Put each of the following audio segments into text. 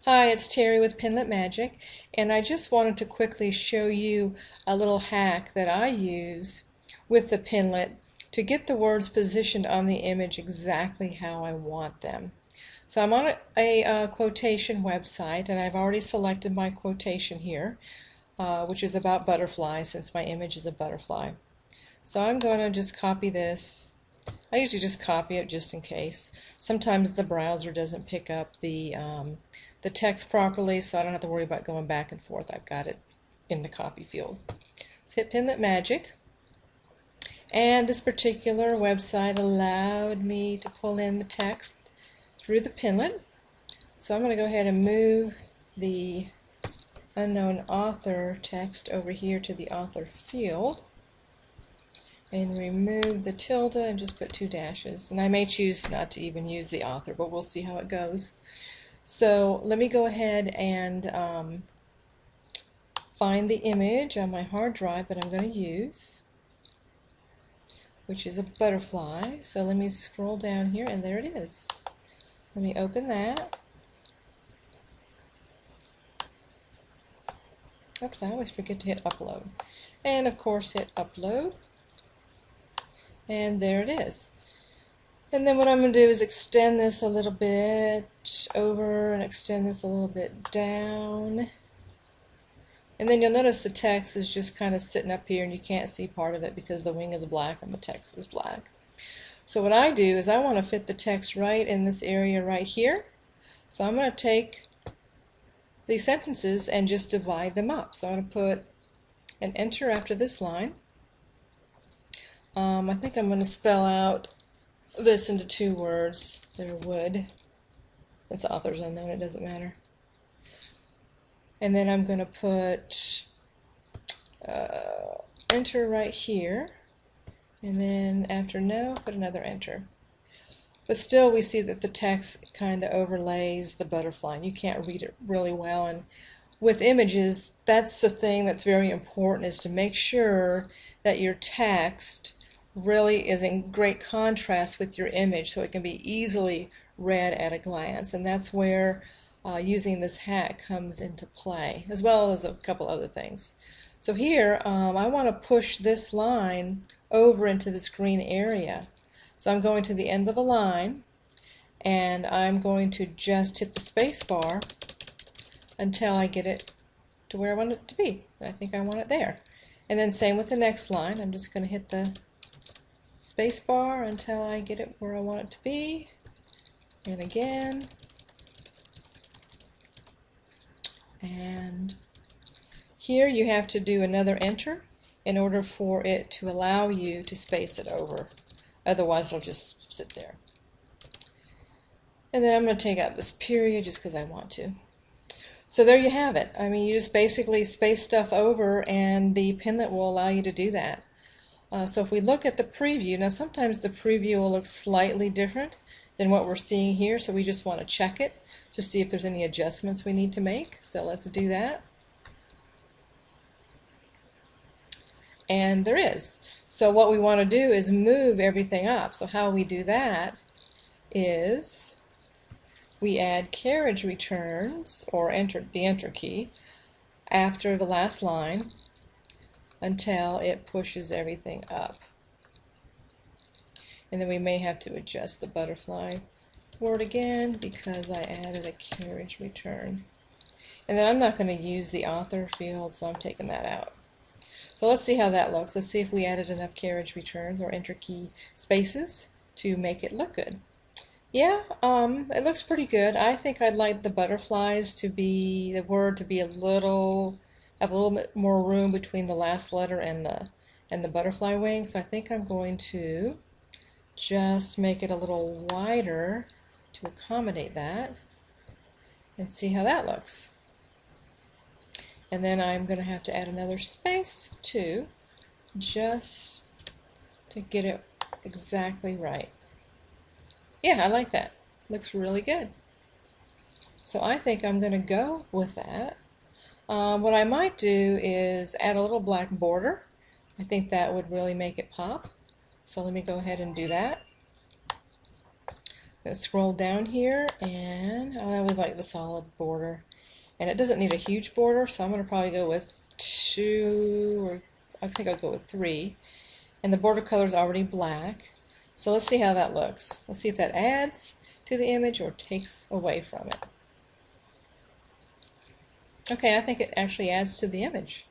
Hi, it's Terry with Pinlet Magic, and I just wanted to quickly show you a little hack that I use with the Pinlet to get the words positioned on the image exactly how I want them. So I'm on a quotation website, and I've already selected my quotation here, which is about butterflies, since my image is a butterfly. So I'm going to just copy this. I usually just copy it just in case. Sometimes the browser doesn't pick up the text properly, so I don't have to worry about going back and forth. I've got it in the copy field. So hit Pinlet Magic, and this particular website allowed me to pull in the text through the Pinlet. So I'm going to go ahead and move the unknown author text over here to the author field, and remove the tilde and just put 2 dashes. And I may choose not to even use the author, but we'll see how it goes. So let me go ahead and find the image on my hard drive that I'm going to use, which is a butterfly. So let me scroll down here, and there it is. Let me open that. Oops, I always forget to hit upload. And of course hit upload. And there it is. And then what I'm going to do is extend this a little bit over and extend this a little bit down. And then you'll notice the text is just kind of sitting up here, and you can't see part of it because the wing is black and the text is black. So what I do is I want to fit the text right in this area right here. So I'm going to take these sentences and just divide them up. So I'm going to put an enter after this line. I think I'm going to spell out this into 2 words. There would. Since the author's unknown, it doesn't matter. And then I'm going to put enter right here. And then after no, put another enter. But still we see that the text kind of overlays the butterfly, and you can't read it really well. And with images, that's the thing that's very important, is to make sure that your text really is in great contrast with your image so it can be easily read at a glance. And that's where using this hack comes into play, as well as a couple other things. So here I want to push this line over into this green area. So I'm going to the end of a line, and I'm going to just hit the space bar until I get it to where I want it to be. I think I want it there. And then same with the next line. I'm just going to hit the space bar until I get it where I want it to be. And again. And here you have to do another enter in order for it to allow you to space it over. Otherwise it'll just sit there. And then I'm going to take out this period just because I want to. So there you have it. I mean, you just basically space stuff over, and the Pinlet will allow you to do that. So if we look at the preview, now sometimes the preview will look slightly different than what we're seeing here, so we just want to check it to see if there's any adjustments we need to make. So let's do that. And there is. So what we want to do is move everything up. So how we do that is we add carriage returns, or the enter key, after the last line until it pushes everything up. And then we may have to adjust the butterfly word again because I added a carriage return. And then I'm not going to use the author field, so I'm taking that out. So let's see how that looks. Let's see if we added enough carriage returns or enter key spaces to make it look good. Yeah, it looks pretty good. I think I'd like the butterflies to be, the word to be have a little bit more room between the last letter and the butterfly wing. So I think I'm going to just make it a little wider to accommodate that and see how that looks. And then I'm going to have to add another space too, just to get it exactly right. Yeah, I like that. Looks really good. So I think I'm going to go with that. What I might do is add a little black border. I think that would really make it pop. So let me go ahead and do that. Gonna scroll down here, and I always like the solid border. And it doesn't need a huge border, so I'm going to probably go with 2, or I think I'll go with 3. And the border color is already black. So let's see how that looks. Let's see if that adds to the image or takes away from it. Okay, I think it actually adds to the image.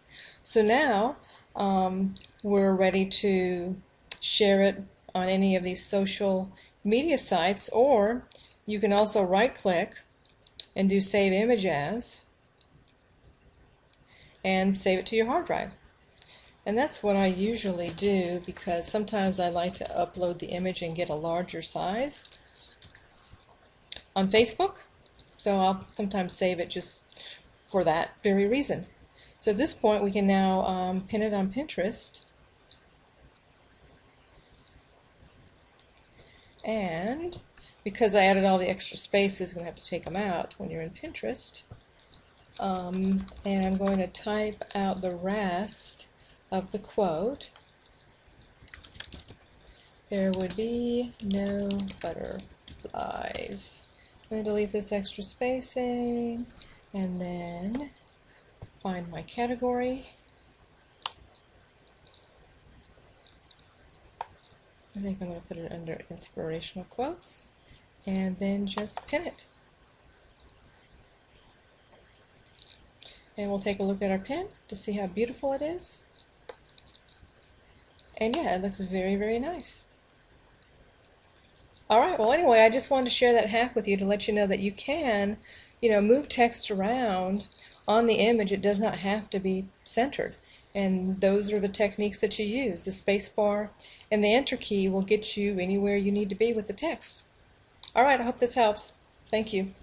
So now we're ready to share it on any of these social media sites, or you can also right-click and do Save Image As and save it to your hard drive. And that's what I usually do, because sometimes I like to upload the image and get a larger size on Facebook, so I'll sometimes save it just for that very reason. So at this point we can now pin it on Pinterest, and because I added all the extra spaces, I'm going to have to take them out when you're in Pinterest. And I'm going to type out the rest of the quote. There would be no butterflies. I'm going to delete this extra spacing, and then find my category. I think I'm going to put it under inspirational quotes, and then just pin it. And we'll take a look at our pin to see how beautiful it is. And yeah, it looks very, very nice. Alright, well anyway, I just wanted to share that hack with you to let you know that you can, move text around on the image. It does not have to be centered. And those are the techniques that you use. The space bar and the enter key will get you anywhere you need to be with the text. Alright, I hope this helps. Thank you.